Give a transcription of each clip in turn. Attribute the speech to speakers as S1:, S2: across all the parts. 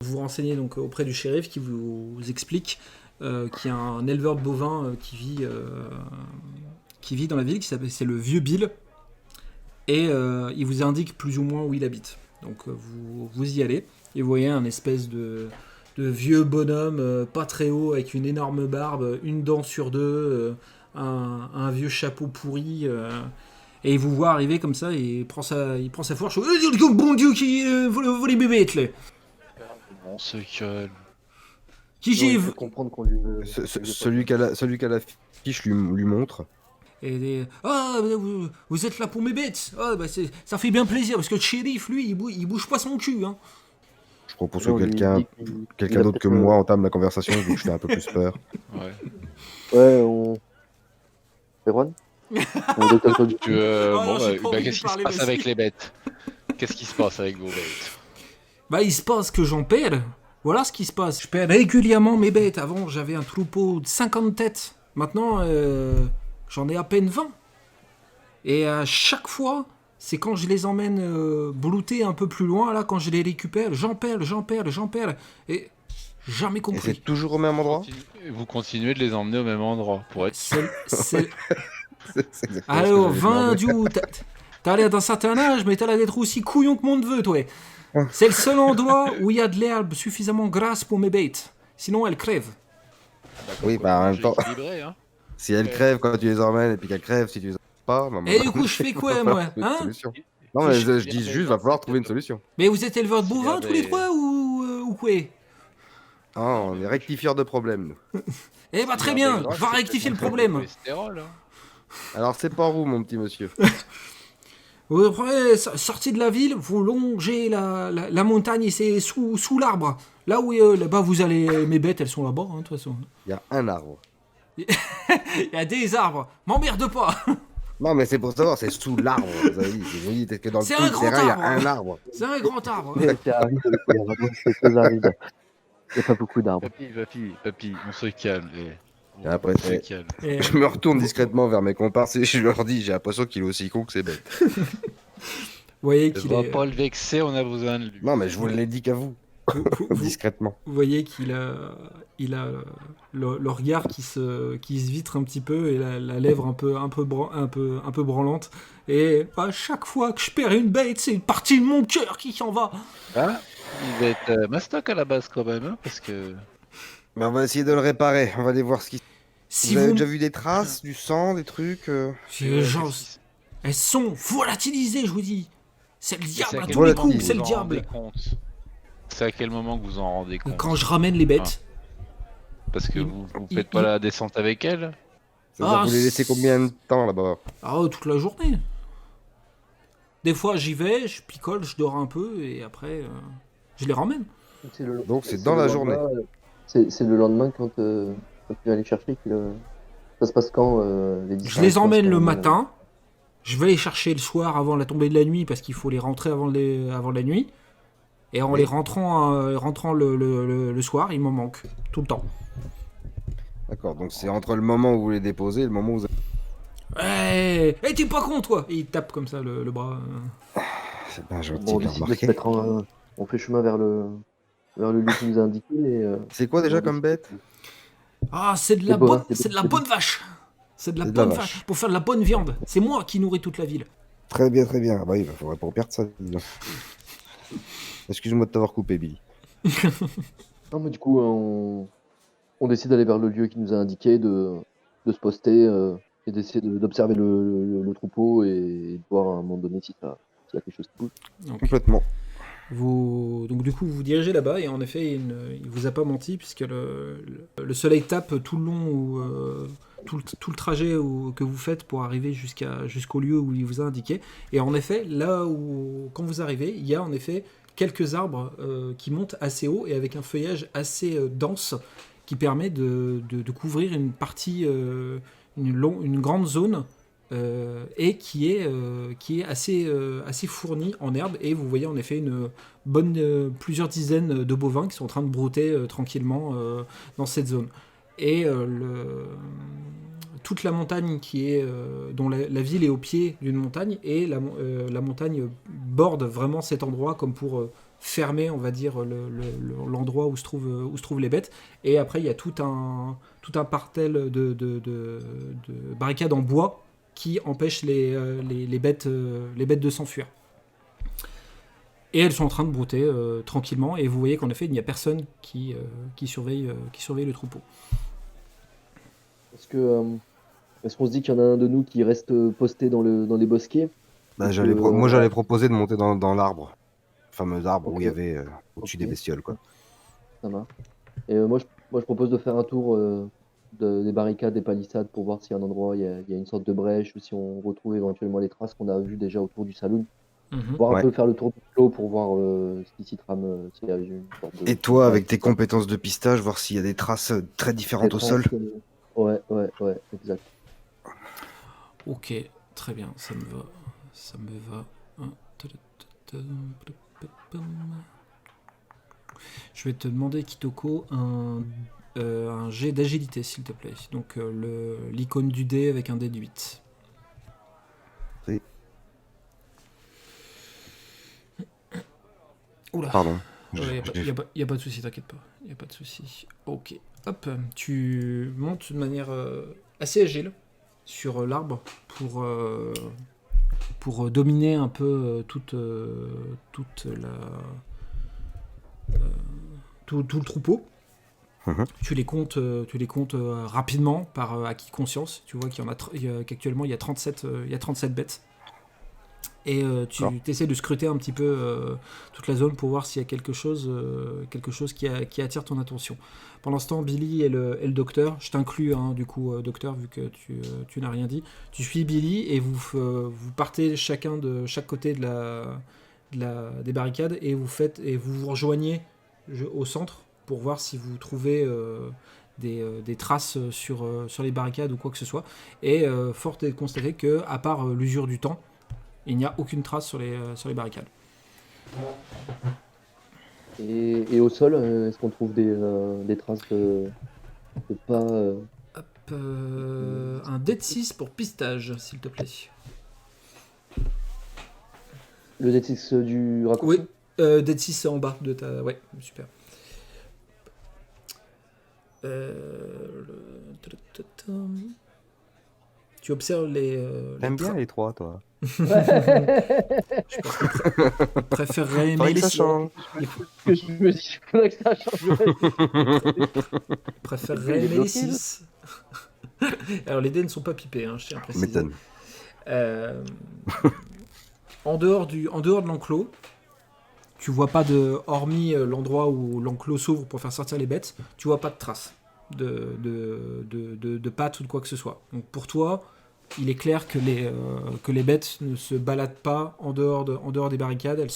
S1: vous renseignez donc auprès du shérif qui vous explique qu'il y a un éleveur de bovins qui vit dans la ville, c'est le vieux Bill, et il vous indique plus ou moins où il habite. Donc vous y allez, et vous voyez un espèce de vieux bonhomme pas très haut, avec une énorme barbe, une dent sur deux, un vieux chapeau pourri, et il vous voit arriver comme ça, et il prend sa fourche. Bon Dieu, qui vole les bébêtes là.
S2: On se calme.
S1: Qui
S3: Il
S1: j'ai
S3: faut comprendre qu'on lui veut.
S4: Celui qui a la fiche lui montre.
S1: vous êtes là pour mes bêtes. Ça fait bien plaisir parce que le shérif, lui, il bouge pas son cul. Hein.
S4: Je propose
S3: Non,
S4: que
S3: lui,
S4: quelqu'un
S3: il dit qu'il a
S4: d'autre que
S3: peut-être,
S4: moi entame la conversation, vu que je fais un peu plus peur.
S2: Ouais.
S3: Ouais, on. Erwan On est entendu.
S2: Bon,
S1: j'ai pas envie de
S2: qu'est-ce qui se
S1: parler,
S2: passe
S1: vas-y.
S2: avec les bêtes? Qu'est-ce qui se passe avec vos bêtes?
S1: Il se passe que j'en perds. Voilà ce qui se passe. Je perds régulièrement mes bêtes. Avant, j'avais un troupeau de 50 têtes. Maintenant, j'en ai à peine 20. Et à chaque fois, c'est quand je les emmène brouter un peu plus loin, là, quand je les récupère, j'en perds. Et jamais
S4: Et
S1: compris.
S4: c'est toujours au même endroit.
S2: Vous continuez de les emmener au même endroit pour être.
S1: C'est
S4: C'est exactement
S1: Alors,
S4: ce que j'avais
S1: 20
S4: demandé.
S1: du... T'as l'air d'un certain âge, mais t'as l'air d'être aussi couillon que mon neveu, toi. C'est le seul endroit où il y a de l'herbe suffisamment grasse pour mes bêtes. Sinon, elles crèvent.
S4: Oui, en même temps,
S2: Équilibré, hein.
S4: si elles crèvent quand tu les emmènes et puis qu'elles crèvent si tu les emmènes pas, maman,
S1: Et du coup, je fais quoi,
S4: va
S1: moi
S4: falloir trouver une
S1: hein
S4: solution. Non, mais je dis juste, va falloir trouver une solution.
S1: Mais vous êtes éleveurs de bovins,
S2: Regardez.
S1: tous les trois, ou quoi
S4: Ah, on est rectifieurs de problèmes, nous.
S1: Eh bah, très bien, va rectifier le problème.
S2: Cholestérol, hein.
S4: Alors, c'est par où, mon petit monsieur?
S1: Vous après, sortez de la ville, vous longez la montagne et c'est sous l'arbre. Là où là-bas vous allez, mes bêtes elles sont là-bas, hein, de toute façon.
S4: Il y a un arbre.
S1: Il y a des arbres, m'emmerde pas.
S4: Non, mais c'est pour savoir, c'est sous l'arbre, vous avez dit. Vous dites que dans le
S1: C'est
S4: tout
S1: un
S4: le
S1: grand
S4: terrain, il y a
S1: arbre.
S4: un arbre.
S1: C'est un grand arbre.
S3: C'est aride, il y a vraiment quelques arides. Il n'y a pas beaucoup d'arbres.
S2: Papy, on se calme.
S4: Et après,
S2: On se calme.
S1: Et,
S4: je me retourne discrètement vers mes comparses et je leur dis, j'ai l'impression qu'il est aussi con que c'est bête.
S1: vous voyez
S2: On
S1: qu'il
S2: va
S1: est.
S2: pas le vexer, on a besoin de lui.
S4: Non, mais je vous l'ai dit qu'à vous,
S1: Vous
S4: discrètement.
S1: voyez qu'il a, le regard qui se vitre un petit peu et la lèvre un peu branlante. Et à chaque fois que je perds une bête, c'est une partie de mon cœur qui s'en va.
S2: Ah, il va être mastoc à la base quand même, hein, parce que.
S4: Ben, on va essayer de le réparer, on va aller voir ce qui...
S1: Si
S4: vous avez
S1: vous
S4: déjà vu des traces, du sang, des trucs
S1: Genre, elles sont volatilisées, je vous dis. C'est le diable à
S2: quel
S1: tous les
S2: moment
S1: coups,
S2: vous
S1: c'est le
S2: en rendez
S1: diable.
S2: compte C'est à quel moment que vous en rendez compte?
S1: Quand je ramène les bêtes.
S2: Parce que
S1: il-
S2: vous
S1: il-
S2: faites pas la descente avec elle?
S4: C'est-à-dire, vous les laissez combien de temps là-bas?
S1: Toute la journée. Des fois, j'y vais, je picole, je dors un peu, et après, je les ramène.
S4: Donc, c'est dans la journée.
S3: C'est le lendemain quand tu vas aller chercher. Ça se passe quand les
S1: Je les emmène le matin. Je vais les chercher le soir avant la tombée de la nuit, parce qu'il faut les rentrer avant la nuit. Et en
S4: Oui.
S1: les rentrant le soir, il m'en manque. Tout le temps.
S4: D'accord, donc c'est entre le moment où vous les déposez et le moment où vous...
S1: T'es pas con, toi. Et il tape comme ça le bras.
S4: C'est pas gentil,
S3: Bon, on
S4: bien
S3: décide de se
S4: remarqué.
S3: mettre on fait chemin vers le lieu qui nous a indiqué.
S4: C'est quoi déjà comme bête?
S1: C'est de la
S3: Les bovins,
S1: bonne, c'est de la bonne vache. C'est de la
S4: C'est de la
S1: bonne
S4: vache.
S1: vache. Pour faire de la bonne viande. C'est moi qui nourris toute la ville.
S4: Très bien, très bien. Ah bah oui, il faudrait pas perdre ça. dis donc. Excuse-moi de t'avoir coupé, Billy.
S3: Non, mais du coup, on décide d'aller vers le lieu qui nous a indiqué, de se poster et d'essayer d'observer le troupeau et de voir à un moment donné s'il y a quelque chose qui bouge.
S1: Donc,
S4: Complètement.
S1: donc du coup, vous vous dirigez là-bas et en effet, il vous a pas menti puisque le soleil tape tout le long, tout le trajet que vous faites pour arriver jusqu'au lieu où il vous a indiqué. Et en effet, là où quand vous arrivez, il y a en effet quelques arbres qui montent assez haut et avec un feuillage assez dense qui permet de couvrir une partie, une grande zone. Et qui est assez fourni en herbe, et vous voyez en effet plusieurs dizaines de bovins qui sont en train de brouter tranquillement dans cette zone. Et toute la montagne dont la ville est au pied d'une montagne, et la montagne borde vraiment cet endroit comme pour fermer, on va dire, l'endroit où se trouvent les bêtes. Et après, il y a tout un parterre de barricades en bois qui empêchent les bêtes de s'enfuir. Et elles sont en train de brouter tranquillement, et vous voyez qu'en effet, il n'y a personne qui surveille le troupeau.
S3: Est-ce qu'on se dit qu'il y en a un de nous qui reste posté dans les bosquets?
S4: Bah,
S3: Donc,
S4: moi, j'allais proposer de monter dans l'arbre. Le fameux arbre où
S3: Ok.
S4: il y avait au-dessus
S3: Ok.
S4: des bestioles, quoi.
S3: Ça marche. Et moi, je propose de faire un tour des barricades, des palissades pour voir s'il y a un endroit, il y a une sorte de brèche ou si on retrouve éventuellement les traces qu'on a vues déjà autour du saloon. Voir un
S4: Ouais.
S3: peu faire le tour du clos pour voir ce qui s'y trame, s'il y a une sorte de.
S4: Et toi, avec tes compétences de pistage, voir s'il y a des traces très différentes au sol.
S3: Ouais, exact.
S1: Ok, très bien, ça me va. Ça me va. Je vais te demander, Kitoko, un jet d'agilité, s'il te plaît. Donc l'icône du dé avec un dé de 8.
S4: Oui.
S1: Oula.
S4: Pardon.
S1: Il n'y a pas de souci, t'inquiète pas. Il n'y a pas de souci. Ok. Hop, tu montes de manière assez agile sur l'arbre pour dominer un peu tout le troupeau. Tu les comptes rapidement par acquis de conscience. Tu vois qu'actuellement il y a 37 bêtes. Et tu essaies de scruter un petit peu toute la zone pour voir s'il y a quelque chose qui attire ton attention. Pendant ce temps, Billy et le docteur, je t'inclus du coup, docteur, vu que tu n'as rien dit. Tu suis Billy et vous partez chacun de chaque côté des barricades et vous rejoignez au centre pour voir si vous trouvez des traces sur les barricades ou quoi que ce soit. Et fort est de constater que, à part l'usure du temps, il n'y a aucune trace sur les barricades.
S3: Et au sol, est-ce qu'on trouve des traces de pas
S1: Hop, un dé de 6 pour pistage, s'il te plaît.
S3: le D6 du raccourci?
S1: Oui, dé de 6 en bas de ta... Ouais, super. Tu observes les
S4: T'aimes bien les trois, toi.
S1: Je pense qu'il préférerait aimer
S4: Faudrait que
S1: les
S4: ça
S1: 6.
S4: change.
S3: Que je me dis, il faudrait que ça change.
S1: Préférerait
S3: Il est
S1: aimer les
S3: bloqué, là.
S1: 6. Alors les dés ne sont pas pipés, je tiens à préciser.
S4: M'étonne.
S1: En dehors de l'enclos, tu vois pas hormis l'endroit où l'enclos s'ouvre pour faire sortir les bêtes, tu vois pas de traces de pattes ou de quoi que ce soit. Donc pour toi, il est clair que les bêtes ne se baladent pas en dehors des barricades, elles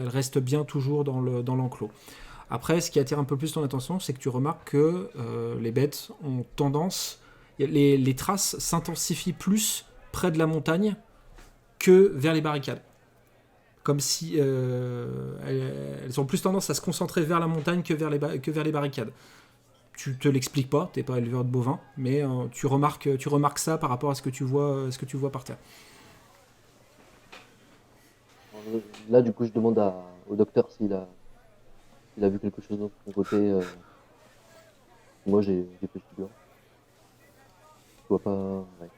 S1: restent bien toujours dans l'enclos. Après, ce qui attire un peu plus ton attention, c'est que tu remarques que les bêtes ont tendance... Les traces s'intensifient plus près de la montagne que vers les barricades. Comme si elles ont plus tendance à se concentrer vers la montagne que vers les barricades. Tu te l'expliques pas, t'es pas éleveur de bovins, mais tu remarques ça par rapport à ce que tu vois par terre.
S3: Là, du coup, je demande au docteur s'il a vu quelque chose de son côté. Moi, j'ai fait figure. Je vois pas. Ouais.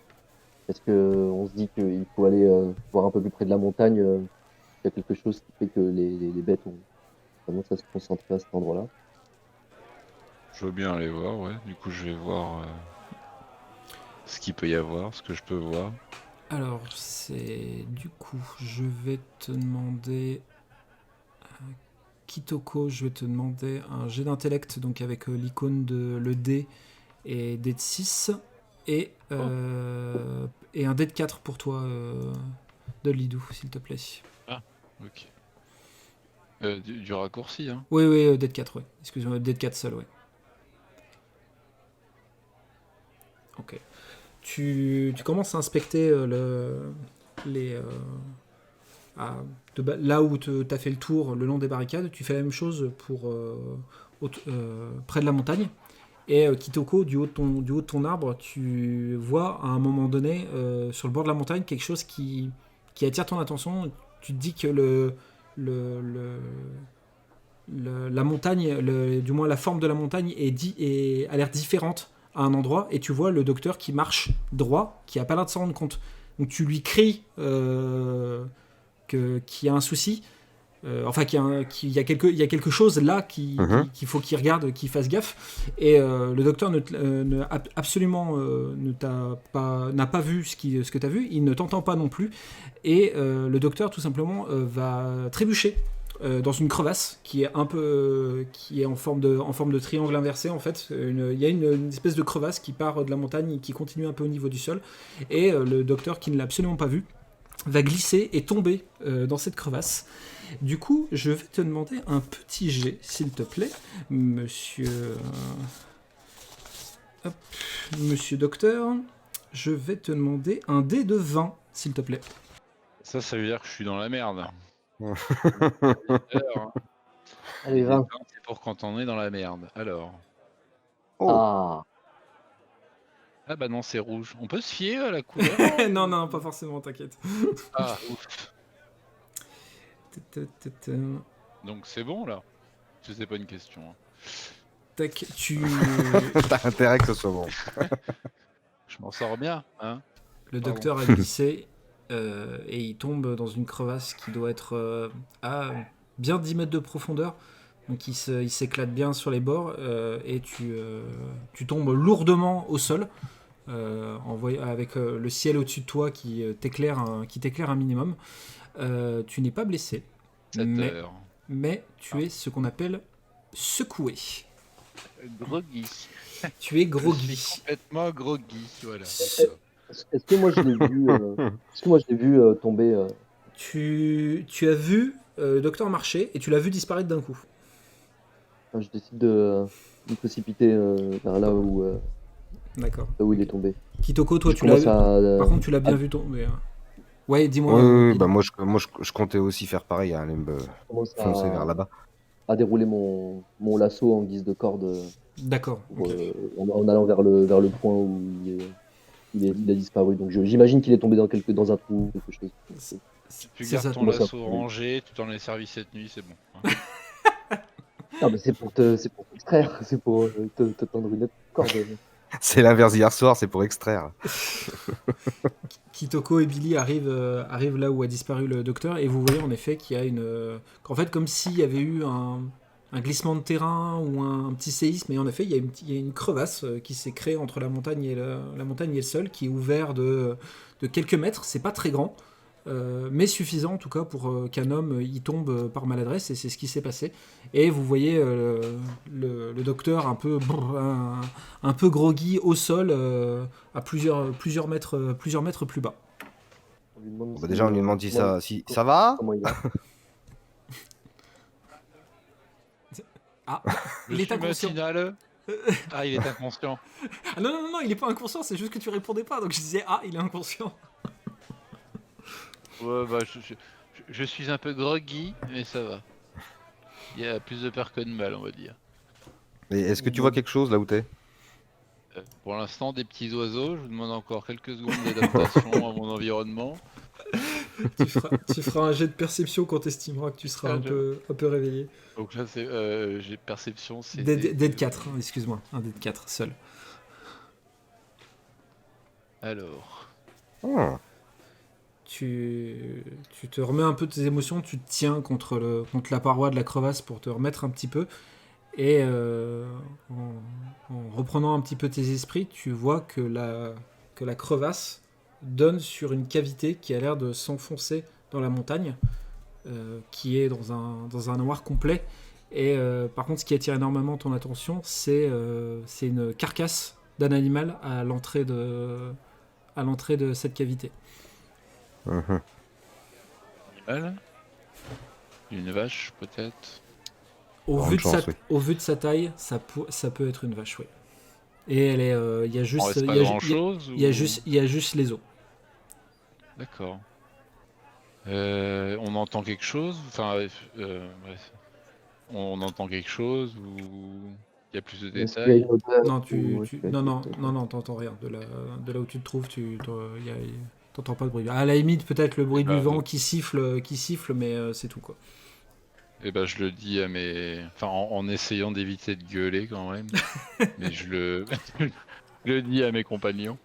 S3: Est-ce qu'on se dit qu'il faut aller voir un peu plus près de la montagne? Il y a quelque chose qui fait que les bêtes ont tendance à se concentrer à cet endroit-là.
S2: Je veux bien aller voir, ouais. Du coup, je vais voir ce qu'il peut y avoir, ce que je peux voir.
S1: Alors, du coup, je vais te demander... Kitoko, je vais te demander un jet d'intellect, donc avec l'icône de le dé et dé de 6, et un dé de 4 pour toi, de Lidou, s'il te plaît.
S2: Ok. Du raccourci, hein.
S1: Oui, dé de 4, ouais. Excusez-moi, dé de 4 seul, ouais. Ok. Tu commences à inspecter là où tu as fait le tour le long des barricades. Tu fais la même chose près de la montagne. Et Kitoko, du haut de ton arbre, tu vois à un moment donné sur le bord de la montagne quelque chose qui attire ton attention. Tu te dis que la montagne, du moins la forme de la montagne a l'air différente à un endroit, et tu vois le docteur qui marche droit, qui a pas l'air de s'en rendre compte. Donc tu lui cries qu'il y a un souci, qu'il y a quelque chose là qu'il faut qu'il regarde, qu'il fasse gaffe. Et le docteur absolument n'a pas vu ce que tu as vu, il ne t'entend pas non plus. Et le docteur tout simplement va trébucher dans une crevasse qui est en forme de triangle inversé en fait. Il y a une espèce de crevasse qui part de la montagne et qui continue un peu au niveau du sol. Et le docteur, qui ne l'a absolument pas vu, va glisser et tomber dans cette crevasse. Du coup, je vais te demander un petit jet, s'il te plaît, monsieur docteur. Je vais te demander un dé de 20, s'il te plaît.
S2: Ça veut dire que je suis dans la merde.
S3: Allez,
S2: Les
S3: 20.
S2: dés, c'est pour quand on est dans la merde. Alors.
S4: Oh.
S2: Ah bah non, c'est rouge. On peut se fier à la couleur?
S1: Non, pas forcément, t'inquiète.
S2: Ah, ouf. Donc c'est bon là? C'est pas une question.
S1: Tac,
S4: T'as intérêt que ce soit bon.
S2: Je m'en sors bien, hein?
S1: Le docteur a glissé et il tombe dans une crevasse qui doit être à bien 10 mètres de profondeur. Donc il s'éclate bien sur les bords et tu tombes lourdement au sol avec le ciel au-dessus de toi qui t'éclaire un minimum. Tu n'es pas blessé, mais tu es ce qu'on appelle secoué.
S2: Groggy.
S1: Tu es
S2: Je
S1: groggy.
S2: suis complètement groggy, voilà.
S3: Est-ce que moi je l'ai vu, tomber
S1: Tu as vu le docteur marcher et tu l'as vu disparaître d'un coup.
S3: je décide de me précipiter vers là
S1: D'accord.
S3: où il est tombé.
S1: Kitoko, toi,
S3: Je commence
S1: par contre, tu l'as bien vu tomber. Ouais, dis-moi.
S4: Oui, bah moi je comptais aussi faire pareil, aller me
S3: commence
S4: foncer vers là-bas.
S3: à dérouler mon lasso en guise de corde
S1: D'accord.
S3: pour,
S1: Ok.
S3: en allant vers le point où il a disparu. Donc j'imagine qu'il est tombé dans un trou, quelque chose.
S2: Tu
S1: C'est
S2: gardes
S1: ça.
S2: ton lasso rangé, tu t'en es servi cette nuit, c'est bon. Hein.
S3: Non, mais c'est pour t'extraire, c'est pour te tendre une autre corde.
S4: C'est l'inverse d'hier soir, c'est pour extraire.
S1: Kitoko et Billy arrivent là où a disparu le docteur et vous voyez en effet qu'il y a qu'en fait, comme s'il y avait eu un glissement de terrain ou un petit séisme, et en effet, il y a une crevasse qui s'est créée entre la montagne et le sol, qui est ouvert de quelques mètres. C'est pas très grand, mais suffisant en tout cas pour qu'un homme y tombe par maladresse, et c'est ce qui s'est passé. Et vous voyez le docteur un peu groggy au sol, à plusieurs mètres plus bas.
S4: Déjà, on lui demande si ça va.
S3: Comment il va.
S1: Ah,
S2: Je
S1: il est
S2: suis
S1: inconscient.
S2: matinal. Ah, il est inconscient.
S1: Ah non, il est pas inconscient, c'est juste que tu répondais pas, donc je disais il est inconscient.
S2: Ouais, bah je suis un peu groggy, mais ça va. Il y a plus de peur que de mal, on va dire.
S4: Et est-ce que tu vois quelque chose là où t'es?
S2: Pour l'instant, des petits oiseaux. Je vous demande encore quelques secondes d'adaptation à mon environnement.
S1: Tu feras un jet de perception quand tu estimeras que tu seras un peu réveillé.
S2: Donc là, j'ai perception, c'est...
S1: Dé de 4, excuse-moi, un dé de 4 seul.
S2: Alors...
S4: Ah.
S1: Tu te remets un peu de tes émotions, tu te tiens contre la paroi de la crevasse pour te remettre un petit peu, et en reprenant un petit peu tes esprits, tu vois que la crevasse donne sur une cavité qui a l'air de s'enfoncer dans la montagne, qui est dans un noir complet. Et par contre, ce qui attire énormément ton attention, c'est une carcasse d'un animal à l'entrée de cette cavité.
S2: Animal. Une vache, peut-être.
S1: Au vu de sa taille, ça peut être une vache, oui. Et elle est, il y a juste, il y a juste les os.
S2: D'accord. On entend quelque chose. Enfin, bref. On entend quelque chose ou il y a plus de détails.
S1: Non, t'entends rien. De là où tu te trouves, t'entends pas de bruit. À la limite, peut-être le bruit du vent qui siffle, mais c'est tout, quoi.
S2: Et ben je le dis à mes... Enfin, en essayant d'éviter de gueuler quand même. Mais je le dis à mes compagnons.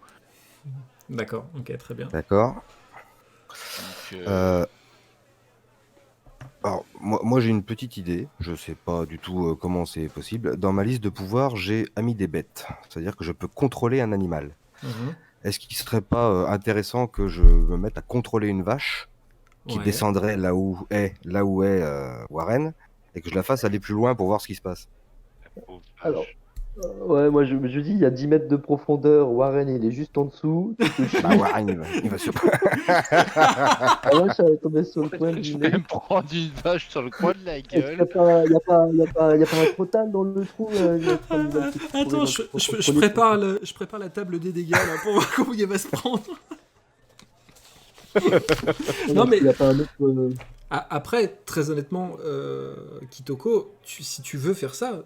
S1: D'accord, ok, très bien.
S4: D'accord.
S2: Donc,
S4: Alors, moi j'ai une petite idée. Je sais pas du tout comment c'est possible. Dans ma liste de pouvoirs, j'ai ami des bêtes. C'est-à-dire que je peux contrôler un animal.
S1: Mhm.
S4: Est-ce qu'il serait pas intéressant que je me mette à contrôler une vache qui
S1: Ouais.
S4: descendrait là où est Warren et que je la fasse aller plus loin pour voir ce qui se passe?
S2: pauvre
S3: Alors,
S2: vache.
S3: ouais, moi je dis, il y a 10 mètres de profondeur, Warren il est juste en dessous, tu peux chier.
S4: Bah Warren, il va se...
S3: Ah ouais, je suis tombé sur le coin
S2: Je
S3: du
S2: vais
S3: nez.
S2: me prendre une vache sur le coin de la
S3: Est-ce qu'il n'y
S2: gueule.
S3: a pas un crotal dans le trou notre animal qui pourrait
S1: Attends, je prépare la table des dégâts là, pour voir comment il va se prendre. Non, mais-
S3: Il n'y a pas un autre.
S1: Après, très honnêtement, Kitoko, si tu veux faire ça,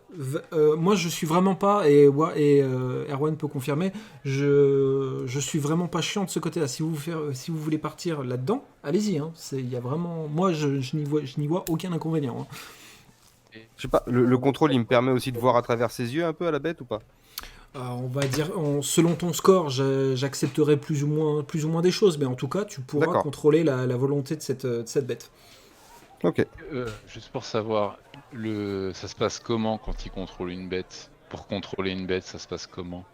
S1: moi je suis vraiment pas, et Erwan peut confirmer, je suis vraiment pas chiant de ce côté-là. Si vous voulez partir là-dedans, allez-y. Hein. Il y a vraiment, moi je n'y vois aucun inconvénient. Hein.
S4: Je sais pas, le contrôle, il me permet aussi de voir à travers ses yeux un peu à la bête ou pas?
S1: On va dire, selon ton score, j'accepterai plus ou moins des choses, mais en tout cas, tu pourras
S4: D'accord.
S1: contrôler la volonté de cette bête.
S4: Ok.
S2: Juste pour savoir, ça se passe comment quand il contrôle une bête? Pour contrôler une bête, ça se passe comment?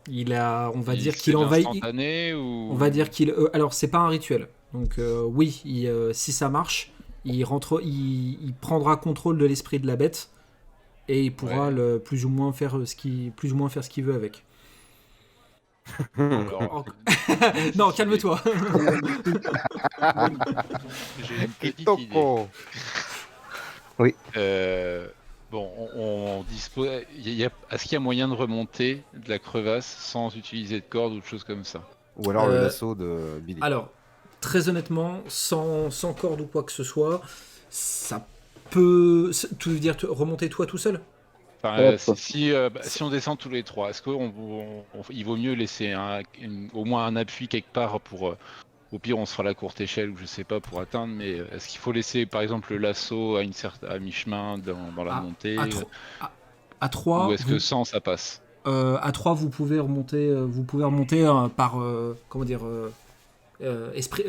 S1: On va dire
S2: C'est
S1: qu'il
S2: de
S1: envahit.
S2: l'instantané ou...
S1: On va dire qu'il. Alors, c'est pas un rituel. Donc, oui, si ça marche, il prendra contrôle de l'esprit de la bête et il pourra
S2: Ouais.
S1: plus ou moins faire ce qu'il veut avec.
S2: Alors,
S1: Non, calme-toi.
S2: j'ai une petite idée.
S4: Kitoko.
S2: Bon, on dispose. Est-ce qu'il y a moyen de remonter de la crevasse sans utiliser de corde ou de choses comme ça?
S4: Ou alors le
S1: Euh,
S4: lasso de Billy.
S1: Alors, très honnêtement, sans corde ou quoi que ce soit, ça peut. Tu veux dire remonter toi tout seul?
S2: Enfin,
S3: Ouais,
S2: si on descend tous les trois, est-ce qu'il vaut mieux laisser au moins un appui quelque part pour. Au pire, on se fera la courte échelle ou je sais pas pour atteindre, mais est-ce qu'il faut laisser par exemple le lasso à mi-chemin dans la montée
S1: À
S2: ou
S1: 3,
S2: est-ce que sans ça passe?
S1: à 3, vous pouvez remonter, par comment dire, esprit,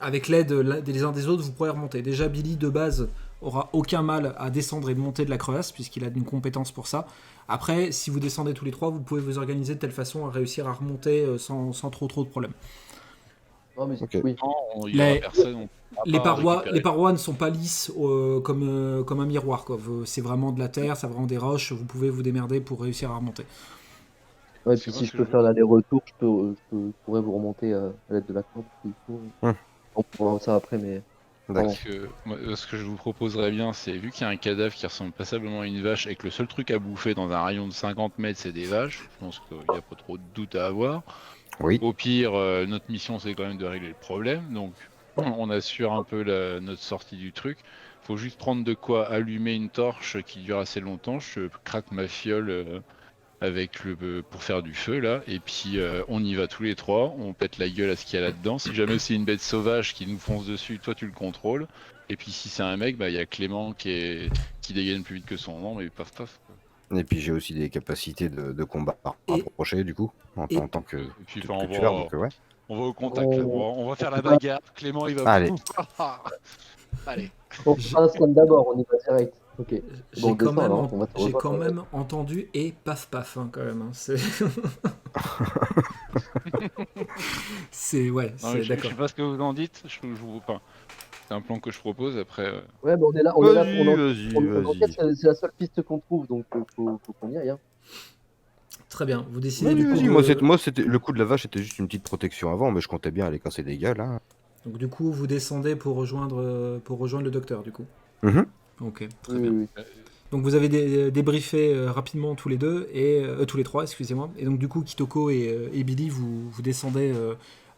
S1: avec l'aide des uns des autres, vous pourrez remonter. Déjà, Billy de base aura aucun mal à descendre et monter de la crevasse puisqu'il a une compétence pour ça. Après, si vous descendez tous les trois, vous pouvez vous organiser de telle façon à réussir à remonter sans trop de problèmes.
S3: Non, mais
S4: Ok.
S3: oui.
S2: Non, il y aura personne. On pourra
S1: Les
S2: pas
S1: parois,
S2: récupérer.
S1: les parois ne sont pas lisses comme un miroir. Quoi. C'est vraiment de la terre, c'est vraiment des roches. Vous pouvez vous démerder pour réussir à remonter.
S3: Ouais,
S2: Parce que
S3: puis
S2: moi,
S3: si
S2: ce
S3: je
S2: que
S3: peux
S2: je
S3: faire
S2: veux-
S3: l'aller-retour, je pourrais vous remonter à l'aide de la corde. S'il faut.
S4: Hum.
S3: On pourra ça après, mais.
S4: D'accord.
S2: Parce que moi, ce que je vous proposerais bien, c'est vu qu'il y a un cadavre qui ressemble passablement à une vache et que le seul truc à bouffer dans un rayon de 50 mètres, c'est des vaches, je pense qu'il n'y a pas trop de doute à avoir.
S4: Oui.
S2: Au pire, notre mission, c'est quand même de régler le problème. Donc, on assure un peu notre sortie du truc. Faut juste prendre de quoi allumer une torche qui dure assez longtemps. Je craque ma fiole pour faire du feu là, et puis on y va tous les trois. On pète la gueule à ce qu'il y a là-dedans. Si jamais c'est une bête sauvage qui nous fonce dessus, toi tu le contrôles. Et puis si c'est un mec, bah il y a Clément qui dégaine plus vite que son nom, mais paf paf. Quoi.
S4: Et puis j'ai aussi des capacités de combat
S1: Et-
S4: rapproché du coup, en tant que
S2: Et puis
S4: que
S2: enfin,
S4: tueur, donc ouais.
S2: on va au contact là. On va faire la
S3: va-
S2: bagarre. Clément il va.
S4: Allez.
S2: Allez.
S3: On fera un slam d'abord, on y va direct. Ok.
S1: J'ai
S3: Bon, on
S1: quand,
S3: descend,
S1: même,
S3: alors, on va se
S1: j'ai
S3: rejoindre.
S1: quand même entendu et paf paf hein, quand même. Hein. C'est ouais,
S2: Non, mais
S1: c'est
S2: je
S1: d'accord.
S2: sais pas ce que vous en dites. Enfin, c'est un plan que je propose. Après,
S3: Ouais, mais on est là, on
S4: Vas-y.
S3: enquête, c'est la seule piste qu'on trouve, donc faut qu'on y aille. Hein.
S1: Très bien. Vous décidez du coup
S4: Vas-y.
S1: de...
S4: Moi, c'était le coup de la vache, c'était juste une petite protection avant, mais je comptais bien aller casser des gueules. Hein.
S1: Donc du coup, vous descendez pour rejoindre le docteur du coup.
S4: Mhm.
S1: Ok, très
S3: Oui,
S1: bien.
S3: oui, oui.
S1: Donc vous avez débriefé rapidement tous les deux et tous les trois, excusez-moi. Et donc du coup, Kitoko et Billy, vous descendez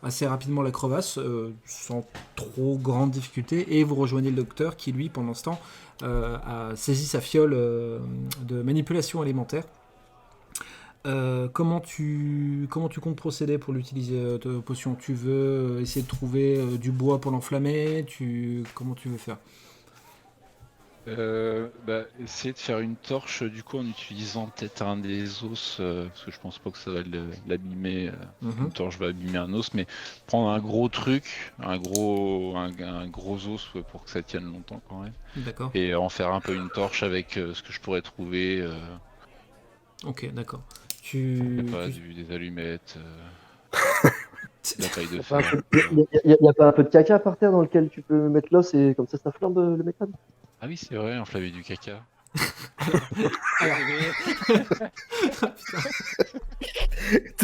S1: assez rapidement la crevasse sans trop grande difficulté et vous rejoignez le docteur qui lui, pendant ce temps, a saisi sa fiole de manipulation alimentaire. Comment tu comptes procéder pour l'utiliser ta potion? Tu veux essayer de trouver du bois pour l'enflammer? Comment tu veux faire?
S2: Essayer de faire une torche du coup en utilisant peut-être un des os, parce que je pense pas que ça va l'abîmer.
S1: Mhm.
S2: Une torche va abîmer un os, mais prendre un gros truc, un gros os pour que ça tienne longtemps quand même,
S1: D'accord.
S2: et en faire un peu une torche avec ce que je pourrais trouver.
S1: Ok, d'accord.
S2: Je sais pas, des allumettes, de la paille de
S3: Pas un
S2: fer.
S3: peu- y a pas un peu de caca par terre dans lequel tu peux mettre l'os et comme ça flambe le métal?
S2: Ah oui, c'est vrai, enflammer du caca.
S1: Alors,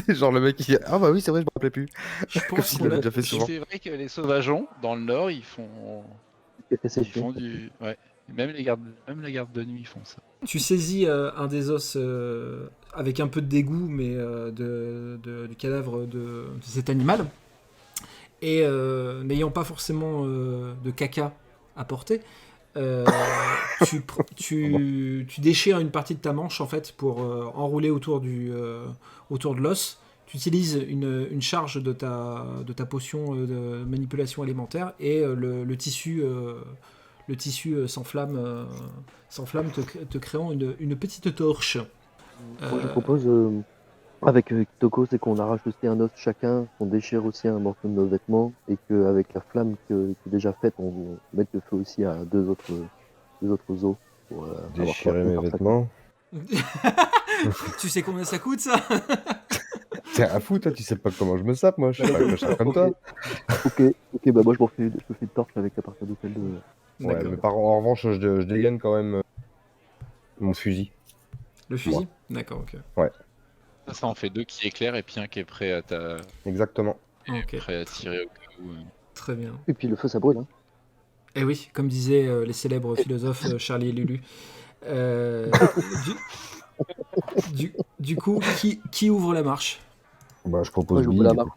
S4: Genre le mec qui dit ah bah oui c'est vrai je me rappelais plus.
S1: je
S4: Comme
S1: pense
S4: s'il
S1: qu'on
S4: l'avait
S1: a.
S4: déjà fait souvent.
S2: C'est vrai que les sauvageons, dans le Nord, ils
S3: C'est séché.
S2: font du... Ouais. Même la garde de nuit font ça.
S1: Tu saisis un des os avec un peu de dégoût, mais du cadavre de cet animal. Et n'ayant pas forcément de caca à porter, tu déchires une partie de ta manche en fait pour enrouler autour de l'os. Tu utilises une charge de ta potion de manipulation alimentaire et le tissu s'enflamme te créant une petite torche.
S3: Moi, je
S1: Euh,
S3: propose, avec Kitoko, c'est qu'on arrache aussi un os chacun, qu'on déchire aussi un morceau de nos vêtements, et qu'avec la flamme qui est déjà faite, on mette le feu aussi à deux autres os pour avoir
S4: Déchirer mes
S3: par chacun.
S4: vêtements.
S1: Tu sais combien ça coûte ça?
S4: T'es un fou toi, tu sais pas comment je me sape moi, je suis pas cochon comme toi.
S3: Ok, bah moi je me fais une torche avec à partir de celle de.
S4: Ouais,
S1: D'accord.
S4: mais en revanche je dégaine quand même mon fusil.
S1: Le fusil? D'accord, ok.
S2: Ça en fait deux qui éclairent et puis un qui est prêt à
S4: Exactement.
S1: Ok,
S2: prêt à tirer au cas où.
S1: très bien.
S3: Et puis le feu ça brûle, hein.
S1: Et oui, comme disaient les célèbres philosophes Charlie et Lulu. Euh, du coup, qui ouvre la marche?
S4: Bah je
S3: Moi
S4: propose
S3: j'ouvre
S4: Billy
S3: la
S4: du
S3: marche.
S4: coup.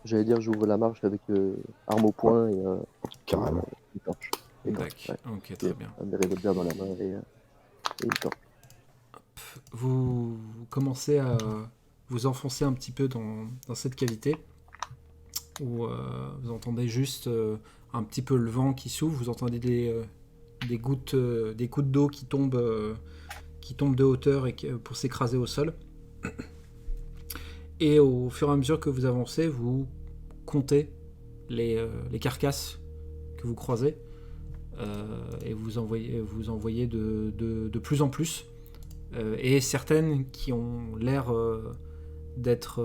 S3: J'allais dire j'ouvre la marche avec arme au poing et
S4: Carrément.
S3: une torche. Et
S1: D'accord,
S3: ouais.
S1: ok, très bien.
S3: Un des revolvers dans la main et une torche.
S1: Vous commencez à vous enfoncer un petit peu dans cette cavité où vous entendez juste un petit peu le vent qui s'ouvre, vous entendez des gouttes d'eau qui tombent de hauteur pour s'écraser au sol. Et au fur et à mesure que vous avancez, vous comptez les carcasses que vous croisez et vous en voyez de plus en plus. Et certaines qui ont l'air d'être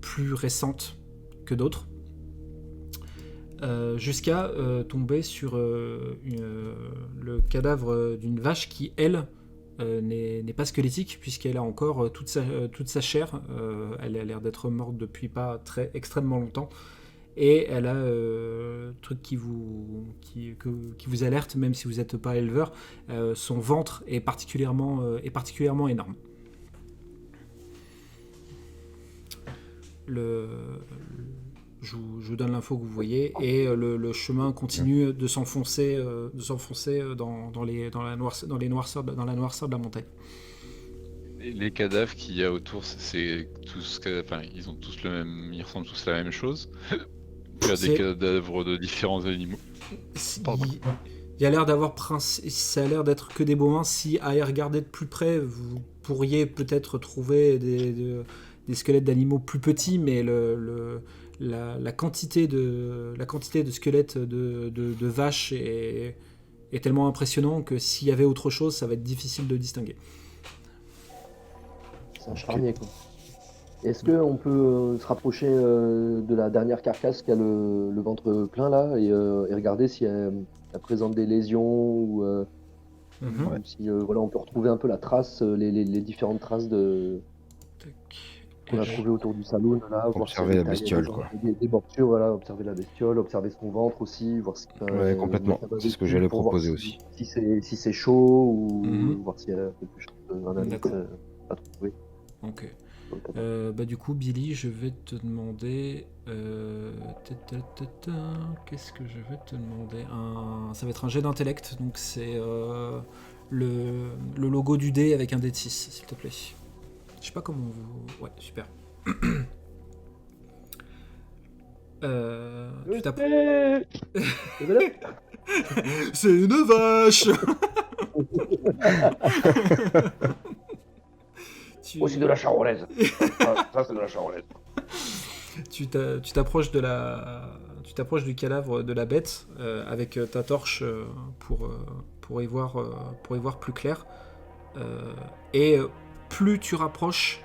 S1: plus récentes que d'autres. Jusqu'à tomber sur le cadavre d'une vache qui, elle, n'est pas squelettique puisqu'elle a encore toute sa chair. Elle a l'air d'être morte depuis pas extrêmement longtemps. Et elle a truc qui vous alerte, même si vous n'êtes pas éleveur, son ventre est particulièrement énorme. Je vous donne l'info que vous voyez, et le chemin continue de s'enfoncer dans la noirceur de la montagne.
S2: Les cadavres qu'il y a autour, c'est tous, enfin, ils ressemblent tous à la même chose. Il y a des cadavres de différents animaux.
S1: Il y a l'air ça a l'air d'être que des bovins. Si à y regarder de plus près, vous pourriez peut-être trouver des squelettes d'animaux plus petits, mais la quantité de squelettes de vaches est tellement impressionnant que s'il y avait autre chose, ça va être difficile de distinguer.
S3: C'est un charnier quoi. Est-ce qu'on peut se rapprocher de la dernière carcasse qui a le ventre plein là et regarder si elle présente des lésions ou si voilà, on peut retrouver un peu la trace, les différentes traces qu'on a trouvées autour du salon là,
S4: Observer la bestiole quoi.
S3: Des morsures, voilà, observer la bestiole, observer son ventre aussi, voir si
S4: Ouais, complètement. C'est ce que j'allais proposer aussi.
S3: Si c'est chaud ou voir s'il y a quelque chose, un indice à trouver.
S1: Ok. Du coup, Billy, je vais te demander. Qu'est-ce que je vais te demander? Ça va être un jet d'intellect, donc c'est le logo du dé avec un dé de 6, s'il te plaît. Je sais pas comment vous. Ouais, super. Tu t'approches.
S3: Et voilà.
S1: C'est une vache. Tu-
S3: Oh, c'est de la charolaise. Ah, ça, c'est de la charolaise.
S1: tu t'approches du cadavre de la bête avec ta torche pour y voir plus clair. Et plus tu te rapproches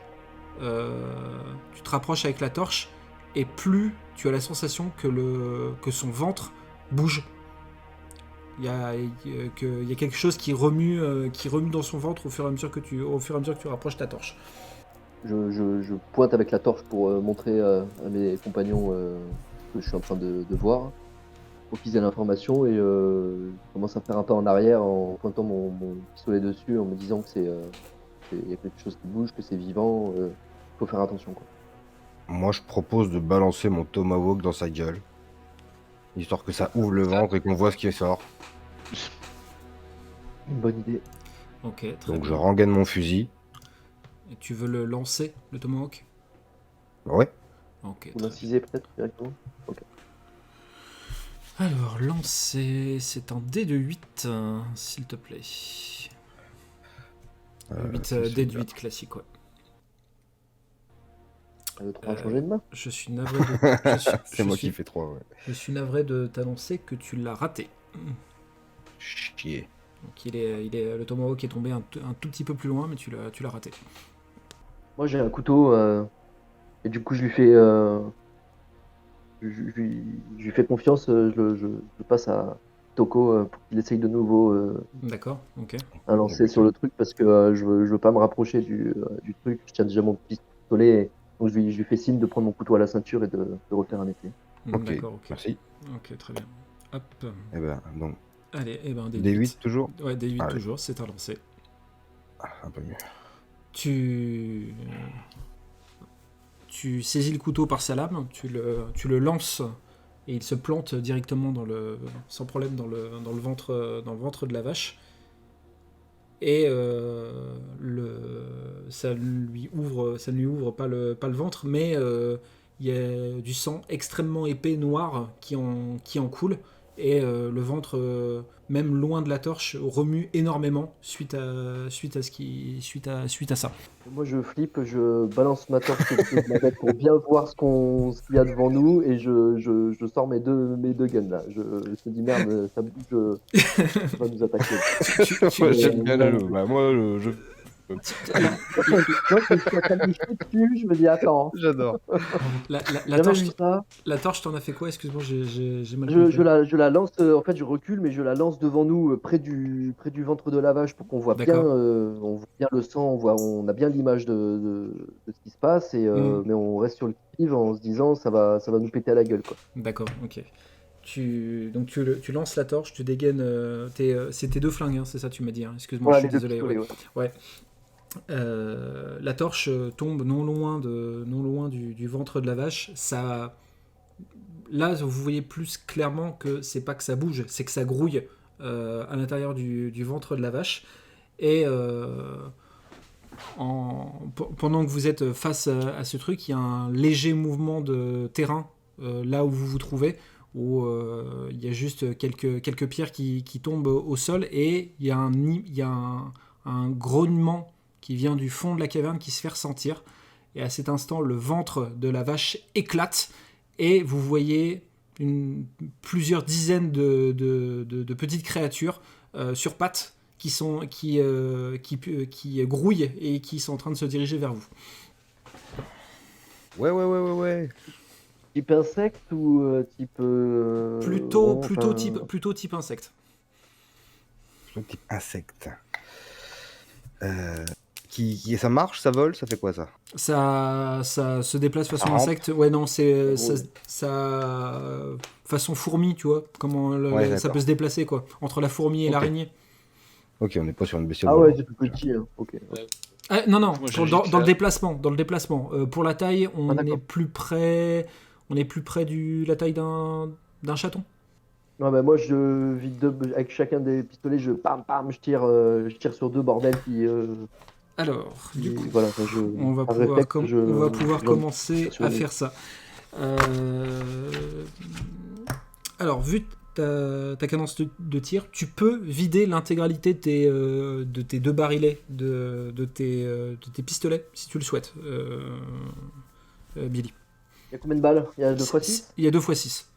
S1: avec la torche, et plus tu as la sensation que son ventre bouge. Il y a quelque chose qui remue dans son ventre au fur et à mesure que tu rapproches ta torche.
S3: Je pointe avec la torche pour montrer à mes compagnons que je suis en train de voir, pour qu'ils aient l'information, et je commence à faire un pas en arrière en pointant mon pistolet dessus, en me disant que il y a quelque chose qui bouge, que c'est vivant, faut faire attention, quoi.
S4: Moi, je propose de balancer mon tomahawk dans sa gueule, histoire que ça ouvre le ventre et qu'on voit ce qui sort.
S3: Une bonne idée.
S1: Ok, très
S4: Donc
S1: bien.
S4: je rengaine mon fusil.
S1: Et tu veux le lancer, le tomahawk?
S4: Ouais.
S1: Ok.
S3: Vous
S1: très
S3: l'incisez peut-être directement.
S1: bien. Alors, lancer, c'est un dé de 8, s'il te plaît. 8 dé de 8 classique, ouais.
S3: Le 3 a changé de main.
S1: Je suis navré de...
S4: C'est moi qui fais 3, ouais.
S1: Je suis navré de t'annoncer que tu l'as raté.
S4: Chier.
S1: Donc le tomahawk est tombé un tout petit peu plus loin, mais tu l'as raté.
S3: Moi j'ai un couteau et du coup je lui fais je lui fais confiance, je passe à Toko pour qu'il essaye de nouveau
S1: D'accord, ok.
S3: un lancer sur le truc, parce que je veux pas me rapprocher du truc. Je tiens déjà mon pistolet, donc je lui fais signe de prendre mon couteau à la ceinture et de refaire un essai.
S4: Ok,
S1: D'accord, ok.
S4: merci.
S1: Ok, très bien. Hop.
S4: Et ben, donc,
S1: Allez, et ben
S4: D8 toujours.
S1: Ouais, D8
S4: Allez.
S1: toujours, c'est un lancer.
S4: Ah, un peu mieux.
S1: Tu saisis le couteau par sa lame, tu le lances et il se plante directement sans problème dans le ventre de la vache. Et ça ne lui ouvre pas le ventre, mais il y a du sang extrêmement épais, noir, qui en coule. Et le ventre, même loin de la torche, remue énormément suite à ça.
S3: Moi je flippe, je balance ma torche sur le pied de la bête pour bien voir ce qu'il y a devant nous, et je sors mes deux guns là. Je me dis merde, ça bouge, ça va nous attaquer.
S4: Moi, j'aime bien le loup. Bah, moi, je...
S3: Moi je suis en train de me jeter dessus, je me dis attends,
S4: J'adore.
S1: La
S3: jamais
S1: torche,
S3: vu ça.
S1: la torche, t'en as fait quoi? Excuse-moi, j'ai mal
S3: Je
S1: compris.
S3: la lance, en fait je recule, mais je la lance devant nous, près du ventre de la vache, pour qu'on voit bien,
S1: D'accord.
S3: on voit bien le sang, on a bien l'image de ce qui se passe, et mais on reste sur le qui-vive en se disant ça va nous péter à la gueule, quoi.
S1: D'accord, ok. Donc tu lances la torche, tu dégaines. C'est tes deux flingues, hein, c'est ça, tu m'as dit. Hein. Excuse-moi,
S3: Voilà,
S1: je
S3: les
S1: suis
S3: deux
S1: désolé.
S3: pistolets,
S1: Ouais. La torche tombe non loin du ventre de la vache. Ça, là, vous voyez plus clairement que c'est pas que ça bouge, c'est que ça grouille à l'intérieur du ventre de la vache. Et pendant que vous êtes face à ce truc, il y a un léger mouvement de terrain là où vous vous trouvez, où il y a juste quelques pierres qui tombent au sol, et il y a un grognement qui vient du fond de la caverne qui se fait ressentir. Et à cet instant, le ventre de la vache éclate, et vous voyez plusieurs dizaines de petites créatures sur pattes qui grouillent et qui sont en train de se diriger vers vous.
S4: Ouais.
S3: Type insecte ou type
S1: Plutôt
S3: enfin,
S1: type insecte.
S4: Plutôt type insecte. Ça marche, ça vole, ça fait quoi ça?
S1: Ça se déplace façon
S4: rampe.
S1: insecte. Ouais, non, c'est
S3: Ouais.
S1: ça façon fourmi, tu vois, comment
S4: Ouais,
S1: ça
S4: d'accord.
S1: peut se déplacer, quoi, entre la fourmi et
S4: Ok.
S1: l'araignée.
S4: Ok, on n'est pas sur une bestiole.
S3: Ah ouais,
S4: volante.
S3: c'est tout petit, hein. Ok.
S1: Ah, non,
S2: Moi,
S1: dans le déplacement. Pour la taille, on
S3: Ah, d'accord.
S1: est plus près de la taille d'un chaton.
S3: Non, bah moi je vide avec chacun des pistolets, je tire sur deux bordels qui
S1: Alors, du coup,
S3: voilà, enfin,
S1: on va
S3: par
S1: pouvoir,
S3: réflexe,
S1: on va pouvoir
S3: j'en-
S1: commencer
S3: sur
S1: à
S3: les-
S1: faire ça. Alors, vu ta cadence de tir, tu peux vider l'intégralité de tes 2 barilets, de tes pistolets, si tu le souhaites, Billy.
S3: Il y a combien de balles? Il y a 2 fois 6.
S1: Il y a 2 x 6.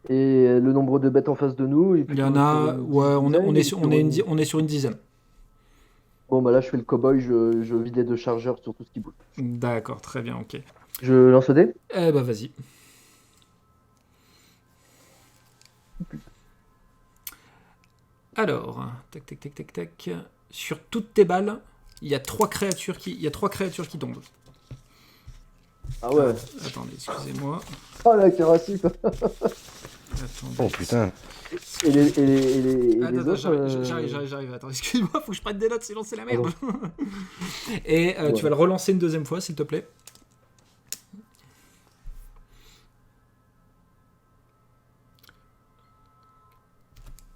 S3: Et le nombre de bêtes en face de nous
S1: Il y en a... Ouais, on est sur une dizaine.
S3: Bon, bah là, je fais le cow-boy, je vide les 2 chargeurs sur tout ce qui bouge.
S1: D'accord, très bien, ok.
S3: Je lance le dé.
S1: Eh bah, vas-y. Alors, tac, tac, tac, tac, tac. Sur toutes tes balles, il y a 3 créatures qui tombent.
S3: Ah ouais.
S1: Attendez, excusez-moi.
S3: Oh la carassie, quoi.
S1: Attendez.
S4: Oh putain.
S3: Et les
S1: Attends,
S3: autres.
S1: j'arrive. Attends, excuse-moi, faut que je prenne des notes, sinon c'est la merde. Et tu vas le relancer une 2e fois, s'il te plaît.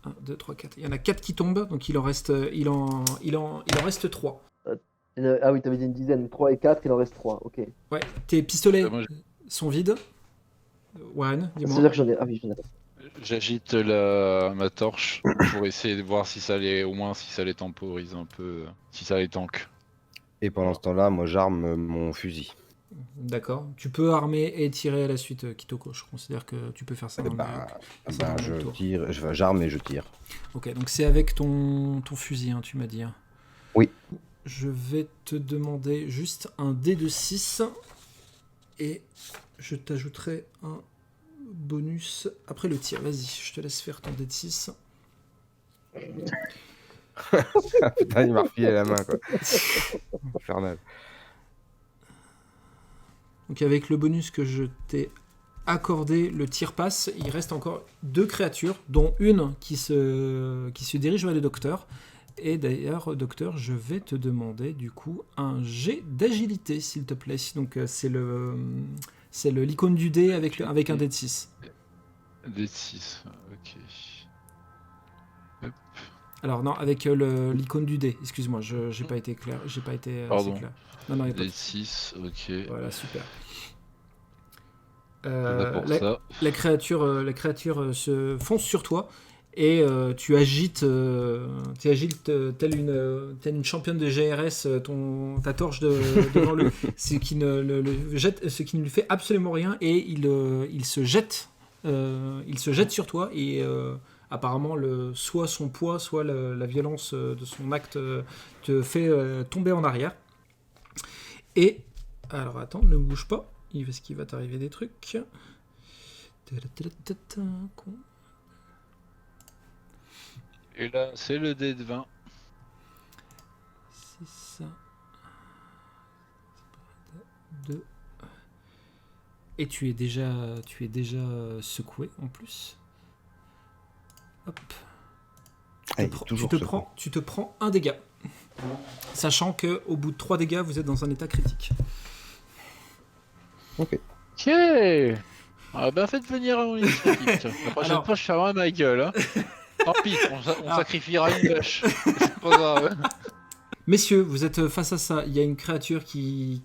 S1: Un, 2, 3, 4. Il y en a 4 qui tombent, donc il en reste 3.
S3: Ah oui, t'avais dit une dizaine. 3 et 4, il en reste 3. Ok.
S1: Ouais, tes pistolets
S2: Moi,
S1: sont vides. Warren, dis-moi.
S3: C'est-à-dire que j'en ai. Ah oui, j'en ai pas.
S2: j'agite ma torche pour essayer de voir si ça les, au moins si ça les temporise un peu, si ça les tank.
S4: Et pendant ce temps-là, moi j'arme mon fusil.
S1: D'accord. Tu peux armer et tirer à la suite, Kitoko. Je considère que tu peux faire ça dans le tour.
S4: J'arme et je tire.
S1: Ok, donc c'est avec ton fusil, hein, tu m'as dit. Hein.
S4: Oui.
S1: Je vais te demander juste un dé de 6 et je t'ajouterai un bonus après le tir. Vas-y, je te laisse faire ton dé de 6.
S4: Putain, il m'a refilé la main, quoi. Infernal.
S1: Donc avec le bonus que je t'ai accordé, le tir passe. Il reste encore 2 créatures, dont une qui se dirige vers le docteur. Et d'ailleurs, docteur, je vais te demander du coup un jet d'agilité, s'il te plaît. Donc c'est l'icône du dé avec un dé de 6.
S2: Dé de 6, ok.
S1: Alors non, avec l'icône du dé. Excuse-moi, j'ai pas été clair. J'ai pas été assez
S2: Pardon.
S1: clair. Non, il y a pas
S2: Dé
S1: de...
S2: de 6, ok.
S1: Voilà, super. La créature se fonce sur toi et tu agites telle une championne de GRS ta torche devant lui, ce qui ne lui fait absolument rien et il se jette sur toi et apparemment soit son poids, soit la violence de son acte te fait tomber en arrière. Et alors attends, ne bouge pas. Parce qu'il va t'arriver des trucs.
S2: Et là, c'est le dé de 20.
S1: C'est ça. 2. Et tu es déjà secoué en plus. Hop. Tu te prends un dégât. Sachant qu'au bout de 3 dégâts, vous êtes dans un état critique.
S4: Ok.
S2: Ok. Ah ben faites venir mon initiative. Tiens. La prochaine fois, je fermerai ma gueule. Hein. Tant pis, on sacrifiera une vache. C'est pas grave.
S1: Messieurs, vous êtes face à ça. Il y a une créature qui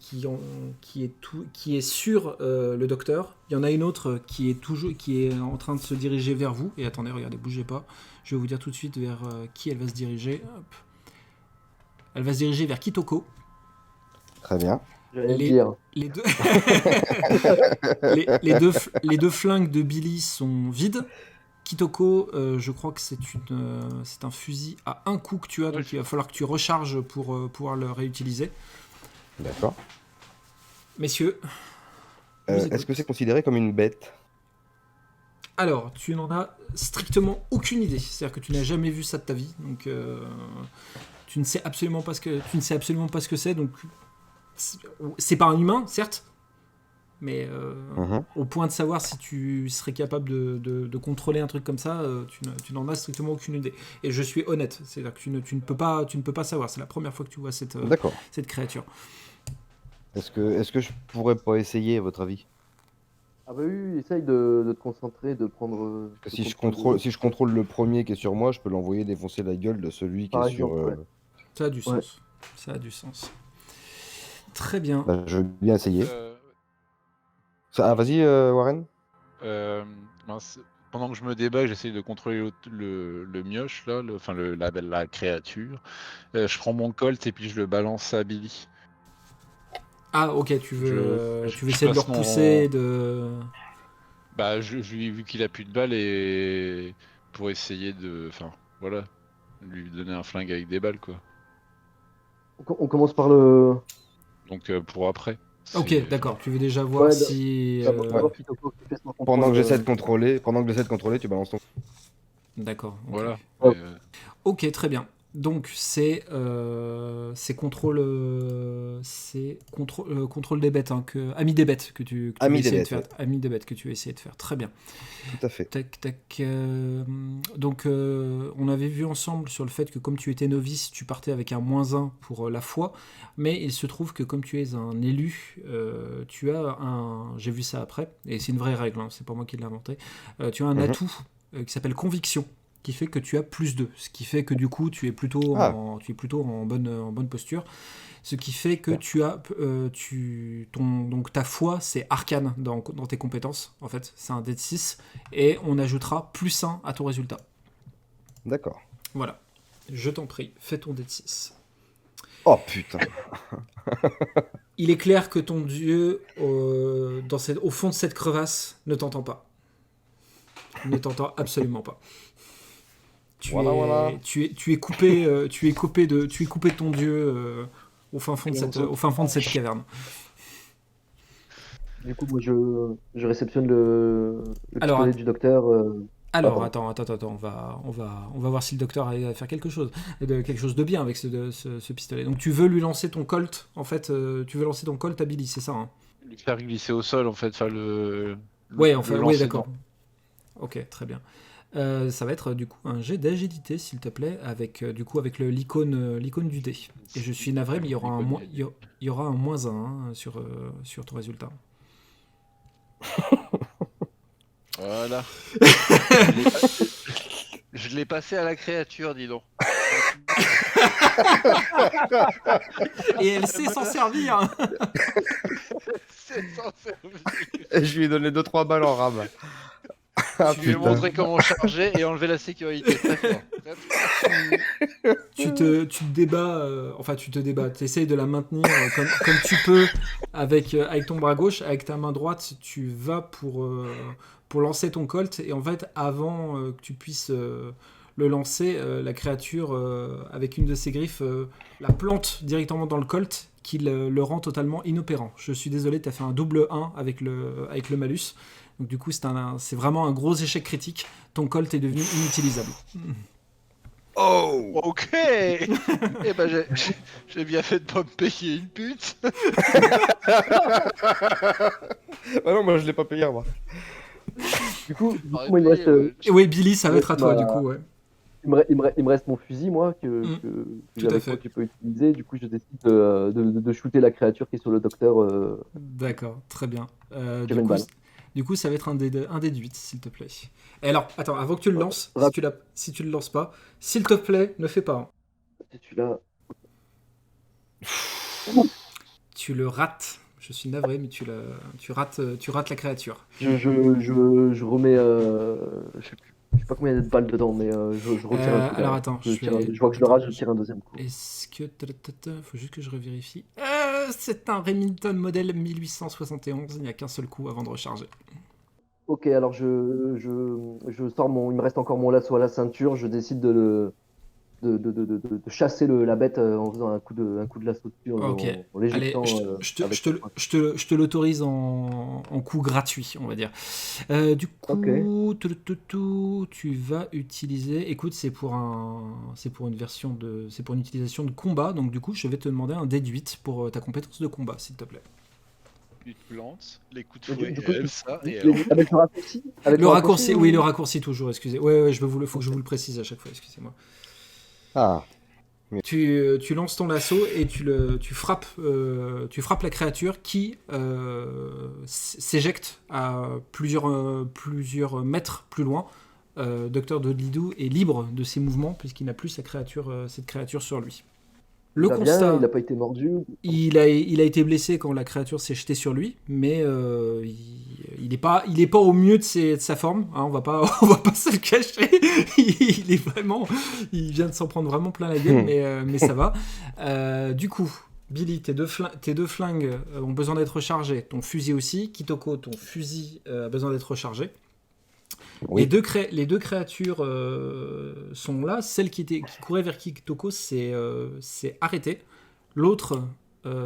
S1: est sur le docteur. Il y en a une autre qui est en train de se diriger vers vous. Et attendez, regardez, bougez pas. Je vais vous dire tout de suite vers qui elle va se diriger. Hop. Elle va se diriger vers Kitoko.
S4: Très bien.
S1: Les deux flingues de Billy sont vides. Kitoko, je crois que c'est un fusil à un coup que tu as, donc il va falloir que tu recharges pour pouvoir le réutiliser.
S4: D'accord.
S1: Messieurs,
S4: est-ce que c'est considéré comme une bête?
S1: Alors, tu n'en as strictement aucune idée. C'est-à-dire que tu n'as jamais vu ça de ta vie, donc tu ne sais absolument pas ce que c'est. Donc, c'est pas un humain, certes, mais au point de savoir si tu serais capable de contrôler un truc comme ça, tu n'en as strictement aucune idée. Et je suis honnête, c'est-à-dire que tu ne peux pas savoir. C'est la première fois que tu vois cette créature.
S4: Est-ce que je pourrais pas essayer, à votre avis?
S3: Ah bah oui, essaye de te concentrer, de prendre...
S4: Si je contrôle le premier qui est sur moi, je peux l'envoyer défoncer la gueule de celui qui est sur...
S3: Ouais.
S1: Ça a du sens. Ça a du sens. Très bien.
S4: Bah, je veux bien essayer. Vas-y, Warren.
S2: pendant que je me débat, j'essaye de contrôler le mioche, là, la créature. Je prends mon colt et puis je le balance à Billy.
S1: Ah, ok, tu veux
S2: Je
S1: essayer de le
S2: place
S1: repousser, de...
S2: Bah, je lui ai vu qu'il a plus de balles et pour essayer de. Enfin, voilà. Lui donner un flingue avec des balles, quoi.
S3: On commence par le.
S2: Donc, pour après.
S1: Ok,
S2: C'est-
S1: d'accord, tu veux déjà voir
S3: Ouais,
S1: si...
S3: d'abord, si Toko fait son
S4: Pendant que j'essaie de
S3: contrôle,
S4: contrôler, tu balances ton.
S1: D'accord, ok.
S2: Voilà.
S3: Ouais.
S1: Ok, très bien. Donc c'est contrôle contrôle des bêtes, hein, ami des bêtes que tu
S4: Ami
S1: veux
S4: des
S1: essayer
S4: bêtes,
S1: de faire, ami des bêtes que tu veux essayer de faire. Très bien.
S4: Tout à fait.
S1: Tac tac. Donc on avait vu ensemble sur le fait que comme tu étais novice, tu partais avec un -1 pour la foi, mais il se trouve que comme tu es un élu, tu as un, j'ai vu ça après, et c'est une vraie règle, hein, c'est pas moi qui l'ai inventé. Tu as un
S4: Mhm.
S1: atout qui s'appelle conviction, qui fait que tu as +2, ce qui fait que du coup tu es plutôt
S4: Ah.
S1: en bonne posture, ce qui fait que tu as donc ta foi c'est arcane dans tes compétences, en fait c'est un dé de 6 et on ajoutera +1 à ton résultat.
S4: D'accord.
S1: Voilà, je t'en prie, fais ton dé de 6.
S4: Oh putain.
S1: Il est clair que ton dieu au fond de cette crevasse ne t'entend pas. Ne t'entend absolument pas.
S4: Voilà.
S1: Tu es coupé de ton dieu au fin fond de cette caverne.
S3: Du coup, moi, je réceptionne le
S1: Alors,
S3: pistolet du docteur.
S1: Alors,
S3: Pardon.
S1: attends, on va voir si le docteur arrive à faire quelque chose de bien avec ce pistolet. Donc tu veux lui lancer ton colt, en fait, tu veux lancer ton colt à Billy, c'est ça, hein?
S2: Lui faire glisser au sol, en fait. Enfin,
S1: Ouais,
S2: le
S1: enfin, oui,
S2: lancer
S1: d'accord. Ok, très bien. Ça va être du coup un jet d'agilité, s'il te plaît, avec l'icône du dé. Et je suis navré, mais il y aura un -1 hein, sur ton résultat.
S2: Voilà. Je l'ai passé à la créature, dis donc.
S1: Et elle sait s'en servir.
S2: C'est censé revenir.
S4: Et je lui ai donné 2-3 balles en rame. Ah,
S2: Je lui ai
S4: putain.
S2: montré comment charger et enlever la sécurité. Très fort.
S1: Tu te débats, tu te débats, tu essayes de la maintenir comme tu peux avec ton bras gauche, avec ta main droite, tu vas pour lancer ton colt, et en fait, avant que tu puisses le lancer, la créature, avec une de ses griffes, la plante directement dans le colt, qui le rend totalement inopérant. Je suis désolé, tu as fait un double 1 avec le malus, donc du coup, c'est vraiment un gros échec critique. Ton colt est devenu inutilisable.
S4: Oh.
S2: Ok. Eh ben, j'ai bien fait de pas me payer une pute.
S4: Ah non, moi je l'ai pas payé, moi.
S3: Du coup,
S2: Arrêtez,
S3: moi, il me reste,
S1: Et oui, Billy, ça va être à toi,
S3: bah,
S1: du coup, ouais.
S3: il me reste mon fusil, moi, que
S1: Tout à
S3: j'avais
S1: fait.
S3: pas, que j'ai pas utilisé. Du coup, je décide de shooter la créature qui est sur le docteur.
S1: D'accord, très bien.
S3: Tirer une balle.
S1: Du coup, ça va être un dé de 8, s'il te plaît. Et alors, attends, avant que tu le lances, si tu le lances pas, s'il te plaît, ne fais pas. Hein.
S3: C'est celui-là.
S1: Tu le rates. Je suis navré, mais tu rates la créature.
S3: Je remets. Je sais pas combien il y a de balles dedans, mais je retire un coup.
S1: Alors attends,
S3: Je vois que je le rate, je tire un deuxième coup.
S1: Est-ce que... Faut juste que je revérifie. C'est un Remington modèle 1871, il n'y a qu'un seul coup avant de recharger.
S3: Ok, alors je sors mon. Il me reste encore mon lasso à la ceinture. Je décide de chasser la bête en faisant un coup de lasso dessus,
S1: Ok,
S3: en
S1: allez,
S3: l'éjectant.
S1: je te l'autorise en coup gratuit, on va dire. Du coup, tu vas utiliser. Écoute, c'est pour une utilisation de combat, donc du coup, je vais te demander un déduit pour ta compétence de combat, s'il te plaît.
S2: Tu te plantes, les coups de
S3: Et
S2: fouet,
S3: du coup,
S2: Elsa, et
S3: avec le raccourci
S1: Le raccourci, oui, le raccourci toujours, excusez. Ouais, faut que je vous le précise à chaque fois, excusez-moi.
S4: Ah.
S1: Tu lances ton lasso et tu frappes la créature qui s'éjecte à plusieurs mètres plus loin. Docteur Dodlidou est libre de ses mouvements puisqu'il n'a plus cette créature sur lui. Le constat,
S3: bien, il n'a pas été mordu.
S1: il a été blessé quand la créature s'est jetée sur lui, mais il est pas au mieux de sa forme, hein, on va pas se le cacher. Il vient de s'en prendre vraiment plein la gueule, mais ça va. Du coup, Billy, tes deux flingues ont besoin d'être rechargés, ton fusil aussi. Kitoko, ton fusil a besoin d'être rechargé.
S4: Oui.
S1: Les deux créatures sont là. Celle qui courait vers Kitoko s'est arrêtée. L'autre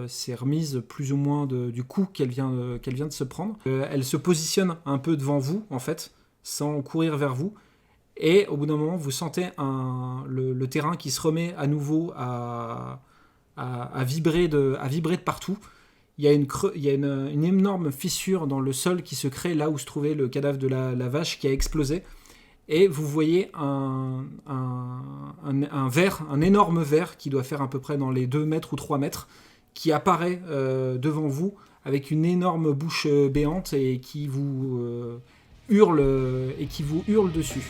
S1: s'est remise plus ou moins du coup qu'elle vient de se prendre. Elle se positionne un peu devant vous, en fait, sans courir vers vous. Et au bout d'un moment, vous sentez le terrain qui se remet à nouveau à vibrer de partout. Il y a une énorme fissure dans le sol qui se crée là où se trouvait le cadavre de la vache qui a explosé. Et vous voyez un énorme ver qui doit faire à peu près dans les 2 mètres ou 3 mètres, qui apparaît devant vous avec une énorme bouche béante et qui vous hurle dessus.